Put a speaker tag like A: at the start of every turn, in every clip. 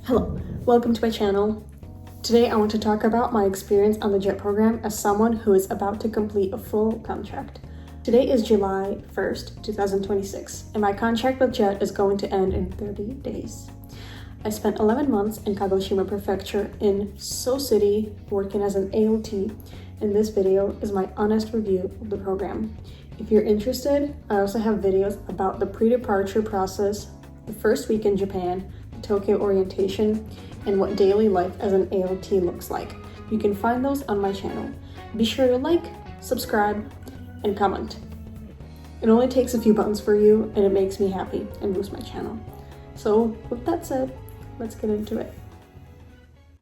A: Hello, welcome to my channel. Today I want to talk about my experience on the JET program as someone who is about to complete a full contract. Today is July 1st, 2026, and my contract with JET is going to end in 30 days. I spent 11 months in Kagoshima Prefecture in So City working as an AOT, and this video is my honest review of the program. If you're interested, I also have videos about the pre-departure process, the first week in Japan, Tokyo orientation, and what daily life as an AOT looks like. You can find those on my channel. Be sure to like, subscribe, and comment. It only takes a few buttons for you, and it makes me happy and boosts my channel. So with that said, let's get into it.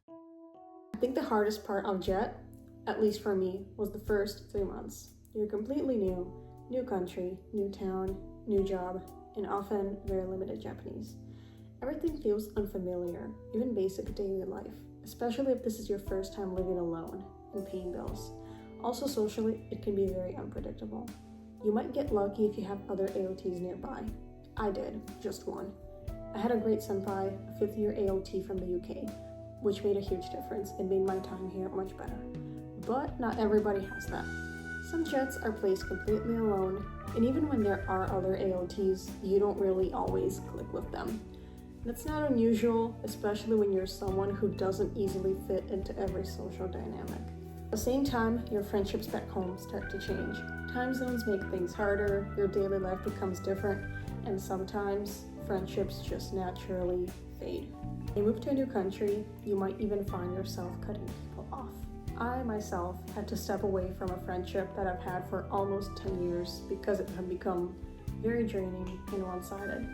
A: I think the hardest part of JET, at least for me, was the first 3 months. You're completely new country, new town, new job, and often very limited Japanese. Everything feels unfamiliar, even basic daily life, especially if this is your first time living alone and paying bills. Also socially, it can be very unpredictable. You might get lucky if you have other AOTs nearby. I did, just one. I had a great senpai, a 5th year AOT from the UK, which made a huge difference and made my time here much better. But not everybody has that. Some JETs are placed completely alone, and even when there are other AOTs, you don't really always click with them. That's not unusual, especially when you're someone who doesn't easily fit into every social dynamic. At the same time, your friendships back home start to change. Time zones make things harder, your daily life becomes different, and sometimes friendships just naturally fade. When you move to a new country, you might even find yourself cutting people off. I myself had to step away from a friendship that I've had for almost 10 years because it had become very draining and one-sided.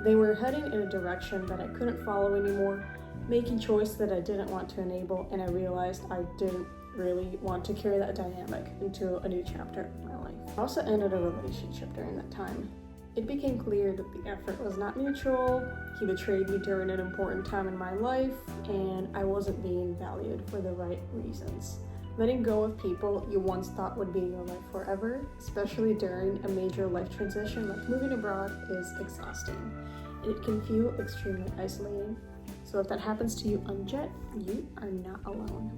A: They were heading in a direction that I couldn't follow anymore, making choices that I didn't want to enable, and I realized I didn't really want to carry that dynamic into a new chapter of my life. I also ended a relationship during that time. It became clear that the effort was not mutual, he betrayed me during an important time in my life, and I wasn't being valued for the right reasons. Letting go of people you once thought would be in your life forever, especially during a major life transition like moving abroad, is exhausting. And it can feel extremely isolating. So if that happens to you on JET, you are not alone.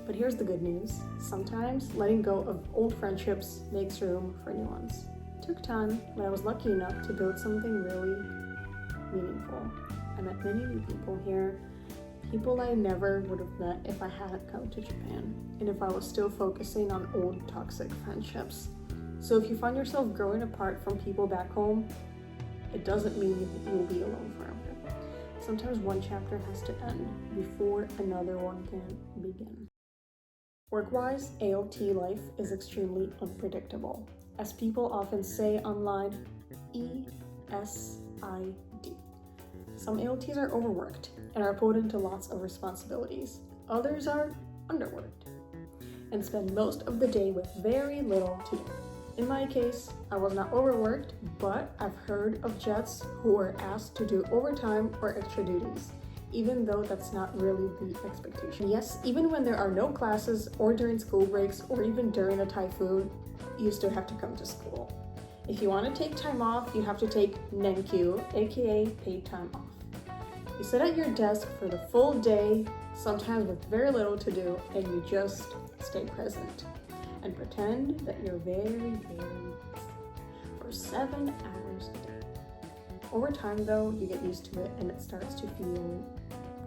A: But here's the good news. Sometimes letting go of old friendships makes room for new ones. It took time, but I was lucky enough to build something really meaningful. I met many new people here, people I never would have met if I hadn't come to Japan, and if I was still focusing on old toxic friendships. So if you find yourself growing apart from people back home, it doesn't mean that you'll be alone forever. Sometimes one chapter has to end before another one can begin. Work-wise, AOT life is extremely unpredictable. As people often say online, ESID. Some AOTs are overworked and are put into lots of responsibilities. Others are underworked and spend most of the day with very little to do. In my case, I was not overworked, but I've heard of JETs who are asked to do overtime or extra duties, even though that's not really the expectation. Yes, even when there are no classes or during school breaks or even during a typhoon, you still have to come to school. If you want to take time off, you have to take Nenkyu, aka paid time off. You sit at your desk for the full day, sometimes with very little to do, and you just stay present and pretend that you're very busy for 7 hours a day. Over time though, you get used to it and it starts to feel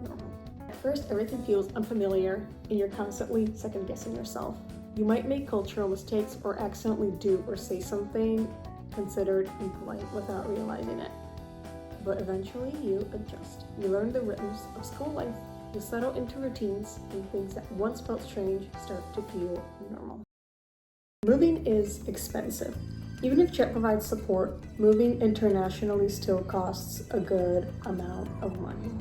A: normal. At first, everything feels unfamiliar and you're constantly second-guessing yourself. You might make cultural mistakes or accidentally do or say something considered impolite without realizing it. But eventually you adjust. You learn the rhythms of school life, you settle into routines, and things that once felt strange start to feel normal. Moving is expensive. Even if JET provides support, moving internationally still costs a good amount of money.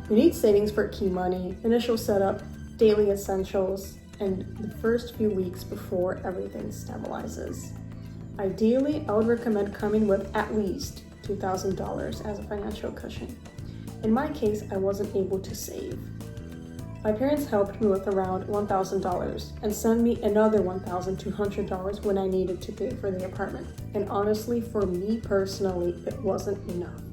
A: You need savings for key money, initial setup, daily essentials, and the first few weeks before everything stabilizes. Ideally, I would recommend coming with at least $2,000 as a financial cushion. In my case, I wasn't able to save. My parents helped me with around $1,000 and sent me another $1,200 when I needed to pay for the apartment. And honestly, for me personally, it wasn't enough.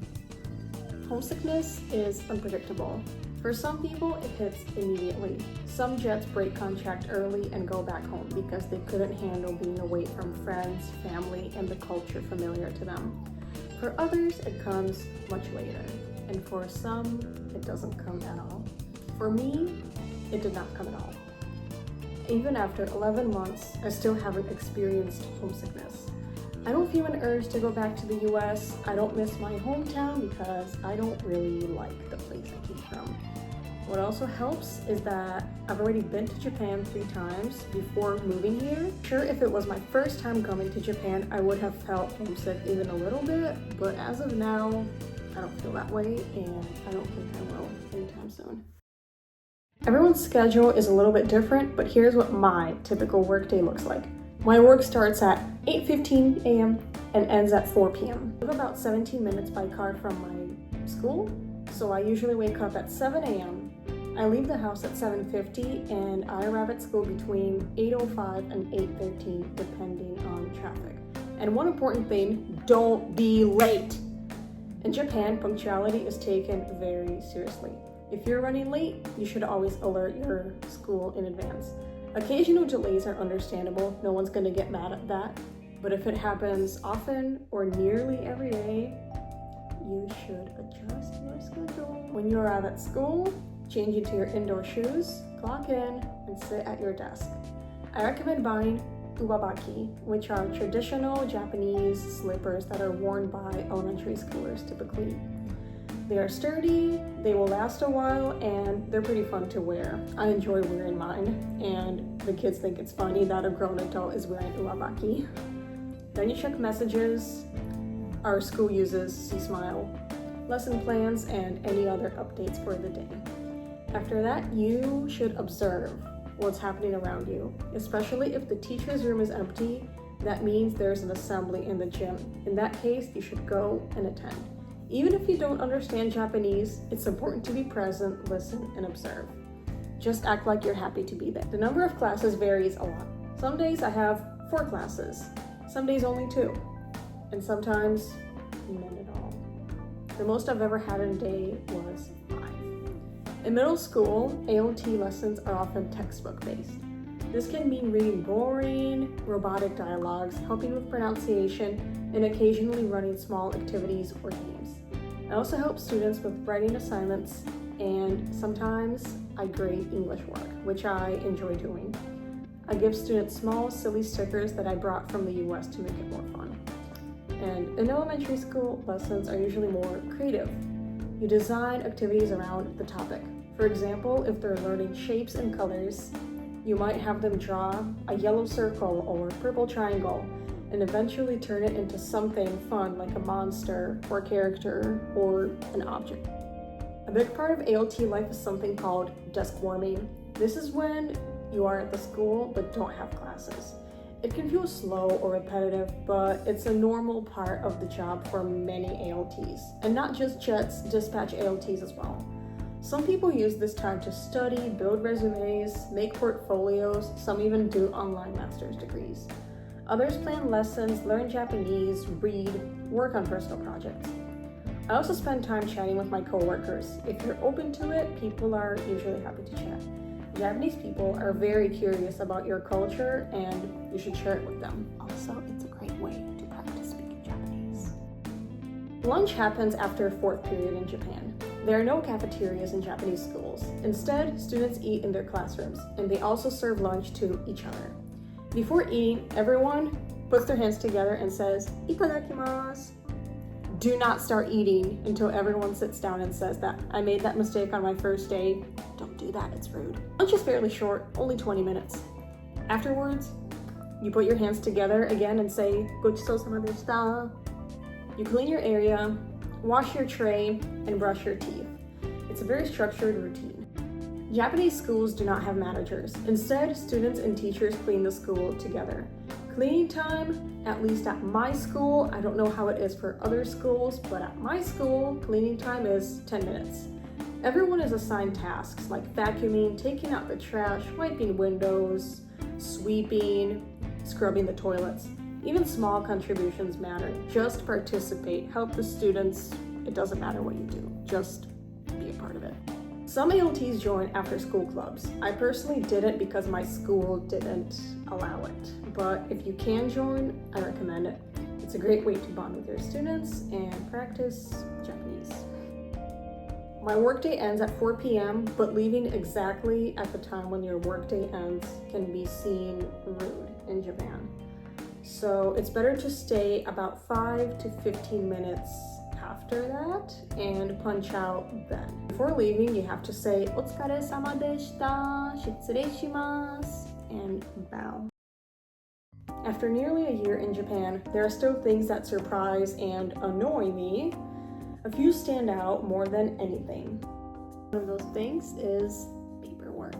A: Homesickness is unpredictable. For some people, it hits immediately. Some Jets break contract early and go back home because they couldn't handle being away from friends, family, and the culture familiar to them. For others, it comes much later, and for some, it doesn't come at all. For me, it did not come at all. Even after 11 months, I still haven't experienced homesickness. I don't feel an urge to go back to the US. I don't miss my hometown because I don't really like the place I came from. What also helps is that I've already been to Japan 3 times before moving here. Sure, if it was my first time coming to Japan, I would have felt homesick even a little bit, but as of now, I don't feel that way, and I don't think I will anytime soon. Everyone's schedule is a little bit different, but here's what my typical workday looks like. My work starts at 8:15 a.m. and ends at 4 p.m. I live about 17 minutes by car from my school, so I usually wake up at 7 a.m. I leave the house at 7:50 and I arrive at school between 8:05 and 8:13 depending on traffic. And one important thing, don't be late. In Japan, punctuality is taken very seriously. If you're running late, you should always alert your school in advance. Occasional delays are understandable, no one's going to get mad at that. But if it happens often or nearly every day, you should adjust your schedule. When you arrive at school, change into your indoor shoes, clock in, and sit at your desk. I recommend buying ubabaki, which are traditional Japanese slippers that are worn by elementary schoolers typically. They are sturdy, they will last a while, and they're pretty fun to wear. I enjoy wearing mine, and the kids think it's funny that a grown adult is wearing ubabaki. Then you check messages. Our school uses C-Smile, lesson plans, and any other updates for the day. After that, you should observe what's happening around you, especially if the teacher's room is empty. That means there's an assembly in the gym. In that case, you should go and attend. Even if you don't understand Japanese, it's important to be present, listen, and observe. Just act like you're happy to be there. The number of classes varies a lot. Some days I have 4 classes, some days only 2, and sometimes none at all. The most I've ever had in a day was 5. In middle school, ALT lessons are often textbook-based. This can mean reading boring, robotic dialogues, helping with pronunciation, and occasionally running small activities or games. I also help students with writing assignments, and sometimes I grade English work, which I enjoy doing. I give students small, silly stickers that I brought from the US to make it more fun. And in elementary school, lessons are usually more creative. You design activities around the topic. For example, if they're learning shapes and colors, you might have them draw a yellow circle or purple triangle and eventually turn it into something fun like a monster or character or an object. A big part of ALT life is something called desk warming. This is when you are at the school but don't have classes. It can feel slow or repetitive, but it's a normal part of the job for many ALTs. And not just Jets, dispatch ALTs as well. Some people use this time to study, build resumes, make portfolios, some even do online master's degrees. Others plan lessons, learn Japanese, read, work on personal projects. I also spend time chatting with my coworkers. If you're open to it, people are usually happy to chat. Japanese people are very curious about your culture, and you should share it with them. Also, it's a great way to practice speaking Japanese. Lunch happens after 4th period in Japan. There are no cafeterias in Japanese schools. Instead, students eat in their classrooms, and they also serve lunch to each other. Before eating, everyone puts their hands together and says, "Itadakimasu." Do not start eating until everyone sits down and says that. I made that mistake on my first day. Don't do that, it's rude. Lunch is fairly short, only 20 minutes. Afterwards, you put your hands together again and say, "Gochisousama deshita." You clean your area, wash your tray, and brush your teeth. It's a very structured routine. Japanese schools do not have managers. Instead, students and teachers clean the school together. Cleaning time, at least at my school, I don't know how it is for other schools, but at my school, cleaning time is 10 minutes. Everyone is assigned tasks like vacuuming, taking out the trash, wiping windows, sweeping, scrubbing the toilets. Even small contributions matter. Just participate, help the students it doesn't matter what you do, just be a part of it. Some ALTs join after school clubs. I personally didn't because my school didn't allow it, but if you can join, I recommend it. It's a great way to bond with your students and practice Japanese. My workday ends at 4 p.m., but leaving exactly at the time when your workday ends can be seen rude in Japan. So it's better to stay about 5 to 15 minutes after that and punch out then. Before leaving, you have to say "Otsukare-sama deshita, shitsurei shimasu," and bow. After nearly a year in Japan, there are still things that surprise and annoy me. A few stand out more than anything. One of those things is paperwork.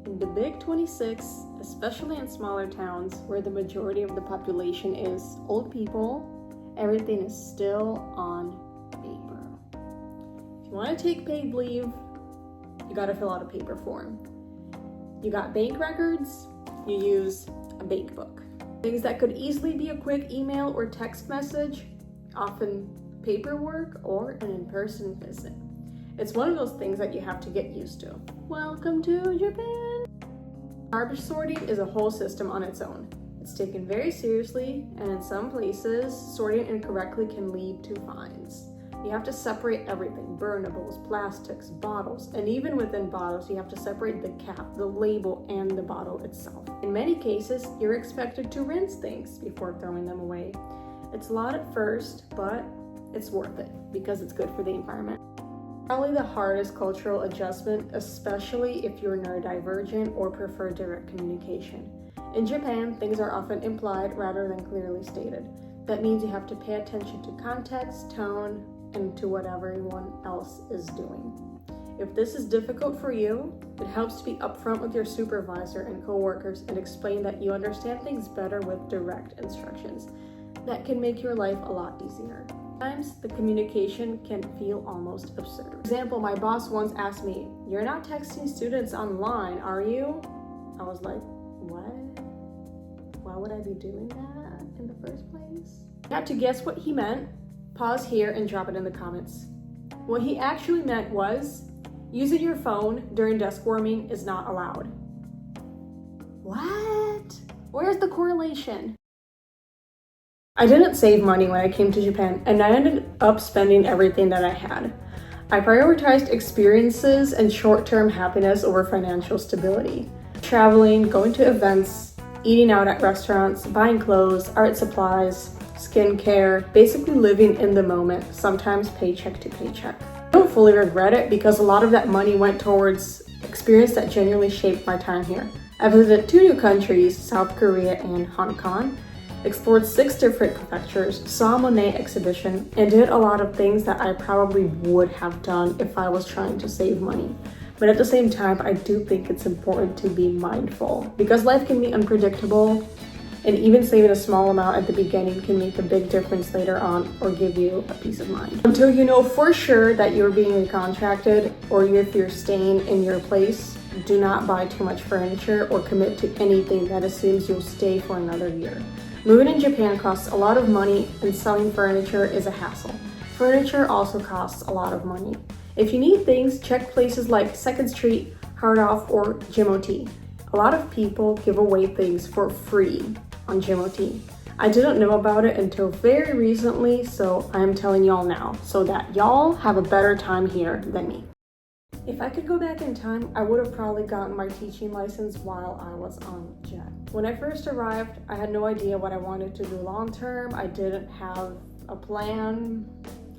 A: In the big 26, especially in smaller towns where the majority of the population is old people, everything is still on paper. If you want to take paid leave, you gotta fill out a paper form. You got bank records, you use a bank book. Things that could easily be a quick email or text message, often paperwork or an in-person visit. It's one of those things that you have to get used to. Welcome to Japan! Garbage sorting is a whole system on its own. It's taken very seriously, and in some places, sorting incorrectly can lead to fines. You have to separate everything: burnables, plastics, bottles, and even within bottles, you have to separate the cap, the label, and the bottle itself. In many cases, you're expected to rinse things before throwing them away. It's a lot at first, but it's worth it because it's good for the environment. Probably the hardest cultural adjustment, especially if you're neurodivergent or prefer direct communication. In Japan, things are often implied rather than clearly stated. That means you have to pay attention to context, tone, and to what everyone else is doing. If this is difficult for you, it helps to be upfront with your supervisor and coworkers and explain that you understand things better with direct instructions. That can make your life a lot easier. Sometimes the communication can feel almost absurd. For example, my boss once asked me, "You're not texting students online, are you?" I was like, "What? Why would I be doing that in the first place?" You have to guess what he meant. Pause here and drop it in the comments. What he actually meant was, using your phone during desk warming is not allowed. What? Where's the correlation? I didn't save money when I came to Japan, and I ended up spending everything that I had. I prioritized experiences and short-term happiness over financial stability. Traveling, going to events, eating out at restaurants, buying clothes, art supplies, skincare, basically living in the moment, sometimes paycheck to paycheck. I don't fully regret it because a lot of that money went towards experience that genuinely shaped my time here. I visited 2 new countries, South Korea and Hong Kong, explored 6 different prefectures, saw a Monet exhibition, and did a lot of things that I probably would have done if I was trying to save money. But at the same time, I do think it's important to be mindful because life can be unpredictable, and even saving a small amount at the beginning can make a big difference later on or give you a peace of mind. Until you know for sure that you're being recontracted or if you're staying in your place, do not buy too much furniture or commit to anything that assumes you'll stay for another year. Moving in Japan costs a lot of money, and selling furniture is a hassle. Furniture also costs a lot of money. If you need things, check places like 2nd Street, Hard Off, or Jimoti. A lot of people give away things for free on Jimoti. I didn't know about it until very recently, so I'm telling y'all now, so that y'all have a better time here than me. If I could go back in time, I would have probably gotten my teaching license while I was on JET. When I first arrived, I had no idea what I wanted to do long term. I didn't have a plan.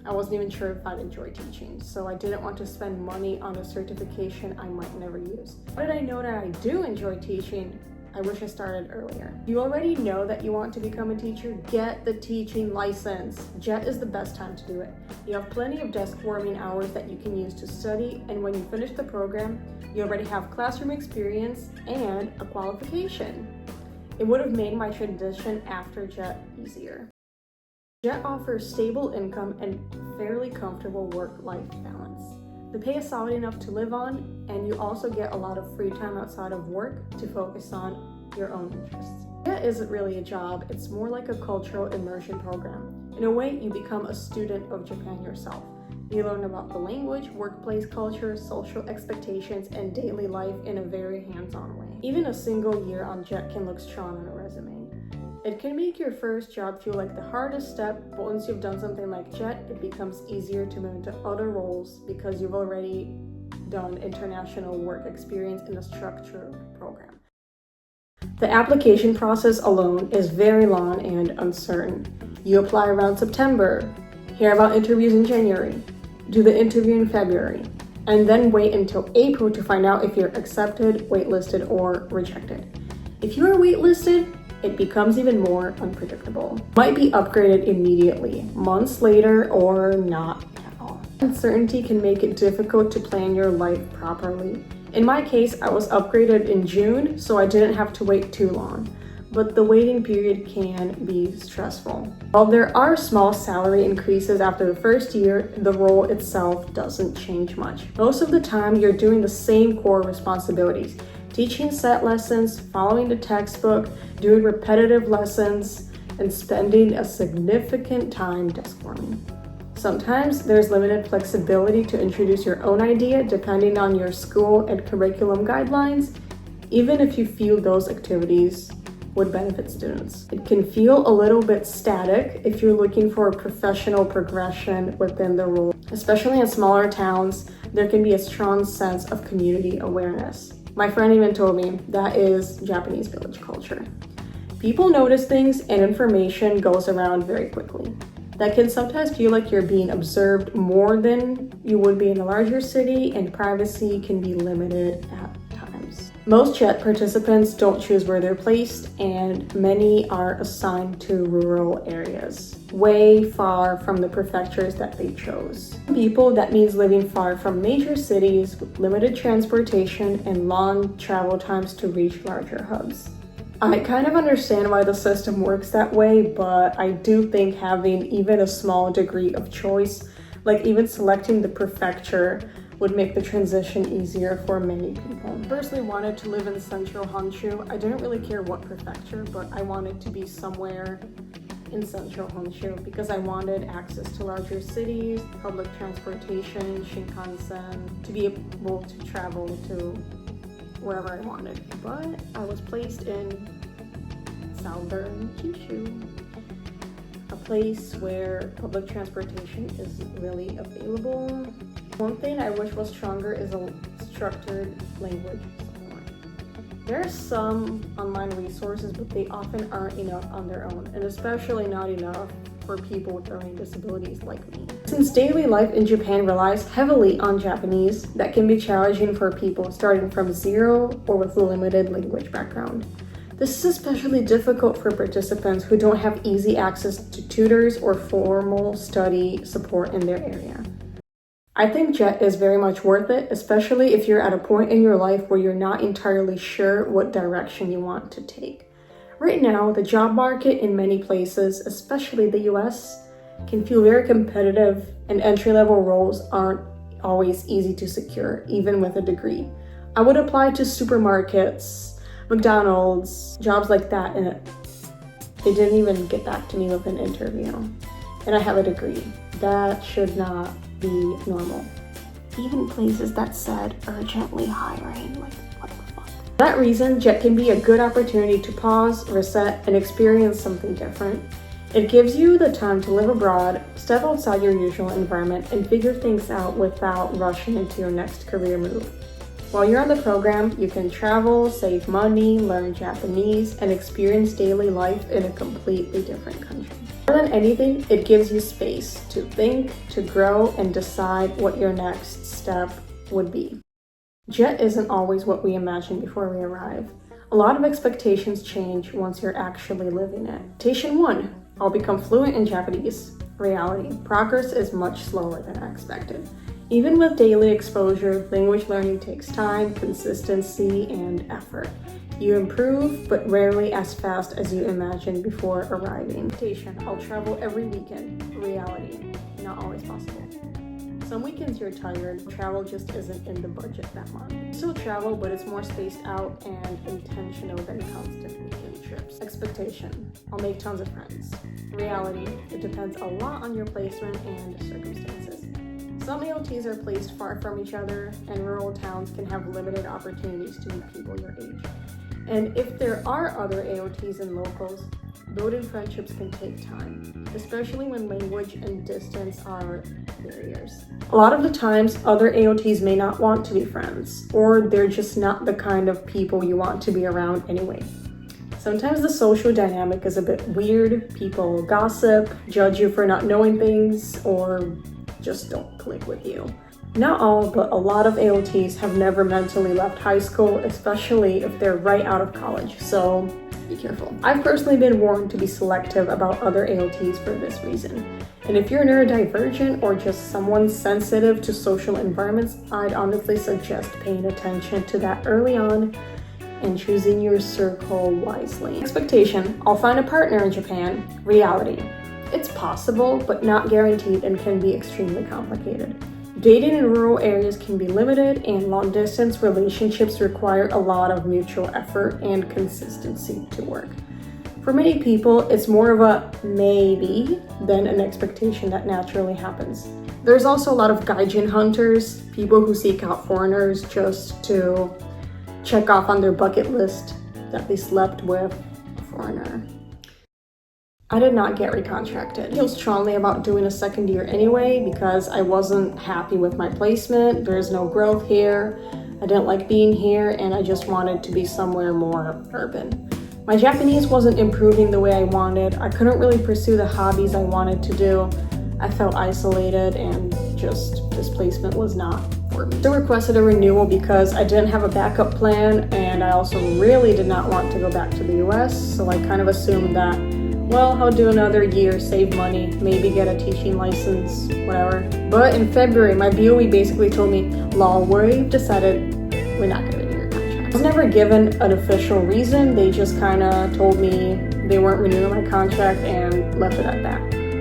A: I wasn't even sure if I'd enjoy teaching, so I didn't want to spend money on a certification I might never use. How did I know that I do enjoy teaching? I wish I started earlier. You already know that you want to become a teacher, get the teaching license. JET is the best time to do it. You have plenty of desk warming hours that you can use to study, and when you finish the program, you already have classroom experience and a qualification. It would have made my transition after JET easier. JET offers stable income and fairly comfortable work-life balance. The pay is solid enough to live on, and you also get a lot of free time outside of work to focus on your own interests. JET isn't really a job, it's more like a cultural immersion program. In a way, you become a student of Japan yourself. You learn about the language, workplace culture, social expectations, and daily life in a very hands-on way. Even a single year on JET can look strong on a resume. It can make your first job feel like the hardest step, but once you've done something like JET, it becomes easier to move into other roles because you've already done international work experience in a structured program. The application process alone is very long and uncertain. You apply around September, hear about interviews in January, do the interview in February, and then wait until April to find out if you're accepted, waitlisted, or rejected. If you are waitlisted, it becomes even more unpredictable. Might be upgraded immediately, months later, or not at all. Uncertainty can make it difficult to plan your life properly. In my case, I was upgraded in June, so I didn't have to wait too long. But the waiting period can be stressful. While there are small salary increases after the first year, the role itself doesn't change much. Most of the time, you're doing the same core responsibilities: teaching set lessons, following the textbook, doing repetitive lessons, and spending a significant time desk warming. Sometimes there's limited flexibility to introduce your own idea depending on your school and curriculum guidelines, even if you feel those activities would benefit students. It can feel a little bit static if you're looking for a professional progression within the role. Especially in smaller towns, there can be a strong sense of community awareness. My friend even told me that is Japanese village culture. People notice things and information goes around very quickly. That can sometimes feel like you're being observed more than you would be in a larger city, and privacy can be limited at times. Most JET participants don't choose where they're placed, and many are assigned to rural areas, way far from the prefectures that they chose. For people, that means living far from major cities with limited transportation and long travel times to reach larger hubs. I kind of understand why the system works that way, but I do think having even a small degree of choice, like even selecting the prefecture, would make the transition easier for many people. I personally wanted to live in central Honshu. I didn't really care what prefecture, but I wanted to be somewhere in central Honshu because I wanted access to larger cities, public transportation, Shinkansen, to be able to travel to wherever I wanted. But I was placed in southern Kyushu, a place where public transportation is really available. One thing I wish was stronger is a structured language support. There are some online resources, but they often aren't enough on their own, and especially not enough for people with learning disabilities like me. Since daily life in Japan relies heavily on Japanese, that can be challenging for people starting from zero or with a limited language background. This is especially difficult for participants who don't have easy access to tutors or formal study support in their area. I think JET is very much worth it, especially if you're at a point in your life where you're not entirely sure what direction you want to take. Right now, the job market in many places, especially the US, can feel very competitive, and entry-level roles aren't always easy to secure, even with a degree. I would apply to supermarkets, McDonald's, jobs like that, and they didn't even get back to me with an interview. And I have a degree. That should not be normal. Even places that said urgently hiring, like, what the fuck? For that reason, JET can be a good opportunity to pause, reset, and experience something different. It gives you the time to live abroad, step outside your usual environment, and figure things out without rushing into your next career move. While you're on the program, you can travel, save money, learn Japanese, and experience daily life in a completely different country. More than anything, it gives you space to think, to grow, and decide what your next step would be. JET isn't always what we imagine before we arrive. A lot of expectations change once you're actually living it. Expectation 1, I'll become fluent in Japanese. Reality, progress is much slower than I expected. Even with daily exposure, language learning takes time, consistency, and effort. You improve, but rarely as fast as you imagined before arriving. Expectation, I'll travel every weekend. Reality, not always possible. Some weekends you're tired, travel just isn't in the budget that month. Still travel, but it's more spaced out and intentional than constant weekend trips. trips. Expectation: I'll make tons of friends. Reality: it depends a lot on your placement and circumstances. Some AOTs are placed far from each other, and rural towns can have limited opportunities to meet people your age. And if there are other AOTs and locals, building friendships can take time, especially when language and distance are barriers. A lot of the times, other AOTs may not want to be friends, or they're just not the kind of people you want to be around anyway. Sometimes the social dynamic is a bit weird. People gossip, judge you for not knowing things, or just don't click with you. Not all, but a lot of AOTs have never mentally left high school, especially if they're right out of college, so be careful. I've personally been warned to be selective about other AOTs for this reason. And if you're neurodivergent or just someone sensitive to social environments, I'd honestly suggest paying attention to that early on and choosing your circle wisely. Expectation: I'll find a partner in Japan. Reality: it's possible, but not guaranteed and can be extremely complicated. Dating in rural areas can be limited, and long-distance relationships require a lot of mutual effort and consistency to work. For many people, it's more of a maybe than an expectation that naturally happens. There's also a lot of gaijin hunters, people who seek out foreigners just to check off on their bucket list that they slept with a foreigner. I did not get recontracted. I feel strongly about doing a second year anyway because I wasn't happy with my placement. There's no growth here. I didn't like being here, and I just wanted to be somewhere more urban. My Japanese wasn't improving the way I wanted. I couldn't really pursue the hobbies I wanted to do. I felt isolated, and just this placement was not for me. I requested a renewal because I didn't have a backup plan, and I also really did not want to go back to the US, so I kind of assumed that, well, I'll do another year, save money, maybe get a teaching license, whatever. But in February, my BOE basically told me, lol, we've decided we're not gonna renew your contract. I was never given an official reason. They just kind of told me they weren't renewing my contract and left it at that.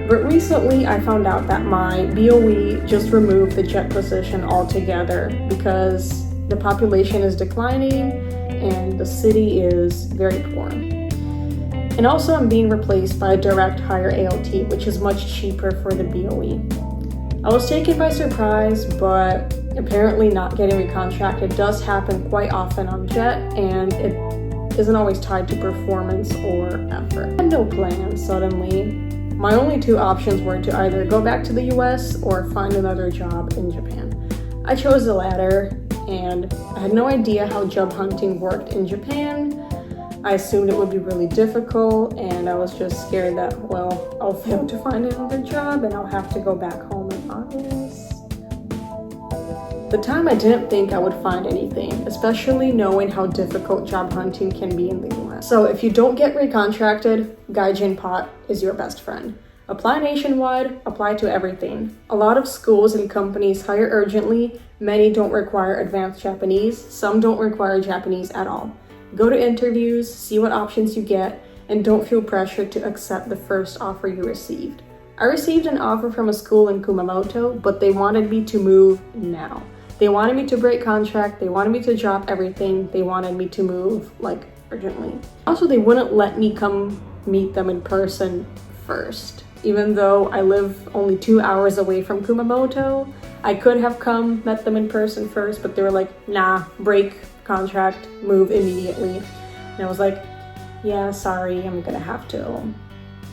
A: But recently, I found out that my BOE just removed the JET position altogether because the population is declining and the city is very poor. And also I'm being replaced by a direct hire AOT, which is much cheaper for the BOE. I was taken by surprise, but apparently not getting recontracted does happen quite often on JET, and it isn't always tied to performance or effort. I had no plan suddenly. My only two options were to either go back to the US or find another job in Japan. I chose the latter, and I had no idea how job hunting worked in Japan. I assumed it would be really difficult, and I was just scared that, well, I'll fail to find another job and I'll have to go back home in August. At the time, I didn't think I would find anything, especially knowing how difficult job hunting can be in the US. So if you don't get recontracted, Gaijin Pot is your best friend. Apply nationwide, apply to everything. A lot of schools and companies hire urgently. Many don't require advanced Japanese. Some don't require Japanese at all. Go to interviews, see what options you get, and don't feel pressured to accept the first offer you received. I received an offer from a school in Kumamoto, but they wanted me to move now. They wanted me to break contract, they wanted me to drop everything, they wanted me to move, like, urgently. Also, they wouldn't let me come meet them in person first. Even though I live only 2 hours away from Kumamoto, I could have met them in person first, but they were like, nah, break contract, move immediately. And I was like, yeah, sorry, I'm gonna have to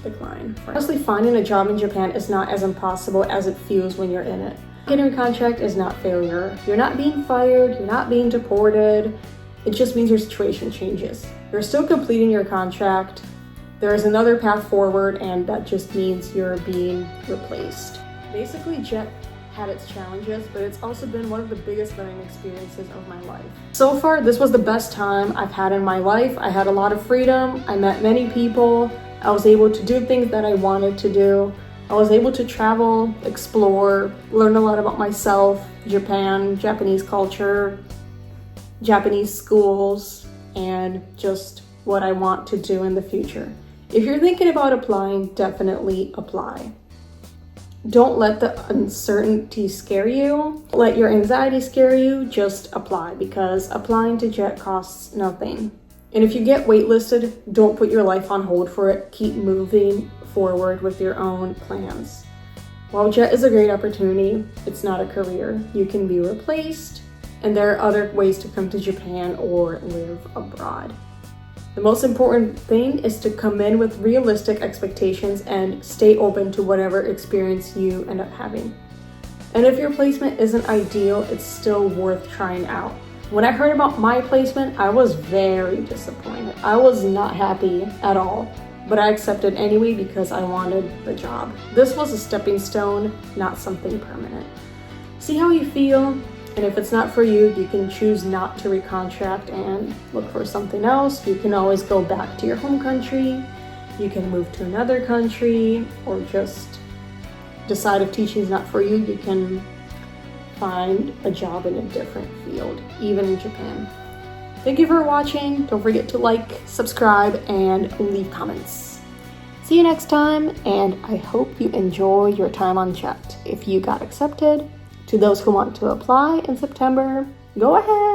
A: decline. Honestly, finding a job in Japan is not as impossible as it feels when you're in it. Getting a contract is not failure. You're not being fired, you're not being deported. It just means your situation changes. You're still completing your contract. There is another path forward, and that just means you're being replaced. Basically, JET had its challenges, but it's also been one of the biggest learning experiences of my life. So far, this was the best time I've had in my life. I had a lot of freedom. I met many people. I was able to do things that I wanted to do. I was able to travel, explore, learn a lot about myself, Japan, Japanese culture, Japanese schools, and just what I want to do in the future. If you're thinking about applying, definitely apply. Don't let the uncertainty scare you. Don't let your anxiety scare you. Just apply, because applying to JET costs nothing. And if you get waitlisted, don't put your life on hold for it. Keep moving forward with your own plans. While JET is a great opportunity, it's not a career. You can be replaced, and there are other ways to come to Japan or live abroad. The most important thing is to come in with realistic expectations and stay open to whatever experience you end up having. And if your placement isn't ideal, it's still worth trying out. When I heard about my placement, I was very disappointed. I was not happy at all, but I accepted anyway because I wanted the job. This was a stepping stone, not something permanent. See how you feel, and if it's not for you, you can choose not to recontract and look for something else. You can always go back to your home country. You can move to another country, or just decide if teaching is not for you. You can find a job in a different field, even in Japan. Thank you for watching. Don't forget to like, subscribe, and leave comments. See you next time, and I hope you enjoy your time on JET. If you got accepted, to those who want to apply in September, go ahead.